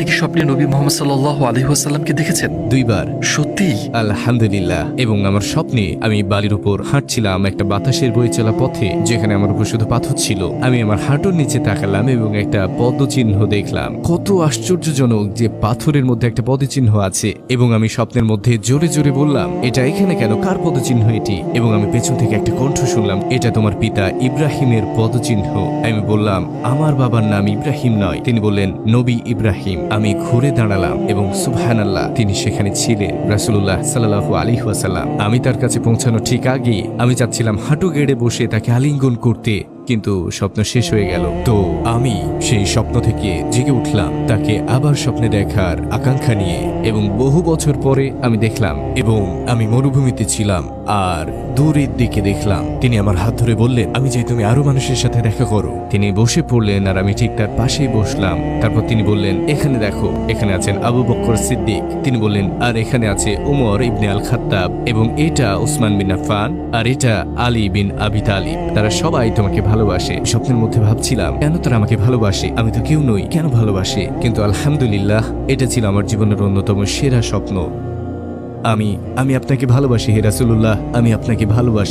আপনি কি স্বপ্নে নবী মুহাম্মদ সাল্লাল্লাহু আলাইহি ওয়াসাল্লামকে দেখেছেন? 2 বার। সত্যি? আলহামদুলিল্লাহ। এবং আমার স্বপ্নে আমি বালির উপর হাঁটছিলাম একটা বাতাসের বয়ে চলা পথে, যেখানে আমার উপর শুধু পাথর ছিল। আমি আমার হাঁটুর নিচে তাকালাম এবং একটা পদচিহ্ন দেখলাম। কত আশ্চর্যজনক যে পাথরের মধ্যে একটা পদচিহ্ন আছে। এবং আমি স্বপ্নের মধ্যে জোরে জোরে বললাম, এটা এখানে কেন? কার পদচিহ্ন এটি? এবং আমি পেছন থেকে একটা কণ্ঠ শুনলাম, এটা তোমার পিতা ইব্রাহিমের পদচিহ্ন। আমি বললাম, আমার বাবার নাম ইব্রাহিম নয়। তিনি বললেন, নবী ইব্রাহিম। আমি ঘুরে দাঁড়ালাম এবং সুবহানাল্লাহ, তিনি সেখানে ছিলেন, রাসূলুল্লাহ সাল্লাল্লাহু আলাইহি ওয়াসাল্লাম। আমি তার কাছে পৌঁছানো ঠিক আগে আমি চাচ্ছিলাম হাঁটু গেড়ে বসে তাকে আলিঙ্গন করতে, কিন্তু স্বপ্ন শেষ হয়ে গেল। তো আমি সেই স্বপ্ন থেকে জেগে উঠলাম তাকে আবার স্বপ্নে দেখার আকাঙ্ক্ষা নিয়ে। এবং বহু বছর পরে আমি দেখলাম, এবং আমি মরুভূমিতে ছিলাম আর দূরের দিকে দেখলাম তিনি আমার হাত ধরে বললেন, আমি চাই তুমি আরো মানুষের সাথে দেখা করো। তিনি বসে পড়লেন আর আমি ঠিক তার পাশেই বসলাম। তারপর তিনি বললেন, এখানে দেখো, এখানে আছেন আবু বকর সিদ্দিক। তিনি বললেন, আর এখানে আছে উমর ইবনে আল খাত্তাব, এবং এটা উসমান বিন আফফান, আর এটা আলী বিন আবি তালিব। তারা সবাই তোমাকে ভালোবাসে। স্বপ্নের মধ্যে ভাবছিলাম, কেন তারা আমাকে ভালোবাসে? আমি তো কেউ নই, কেন ভালোবাসে? কিন্তু আলহামদুলিল্লাহ, এটা ছিল আমার জীবনের অন্যতম সেরা স্বপ্ন। আমি আপনাকে ভালোবাসি হে রাসূলুল্লাহ, আমি আপনাকে ভালোবাসি।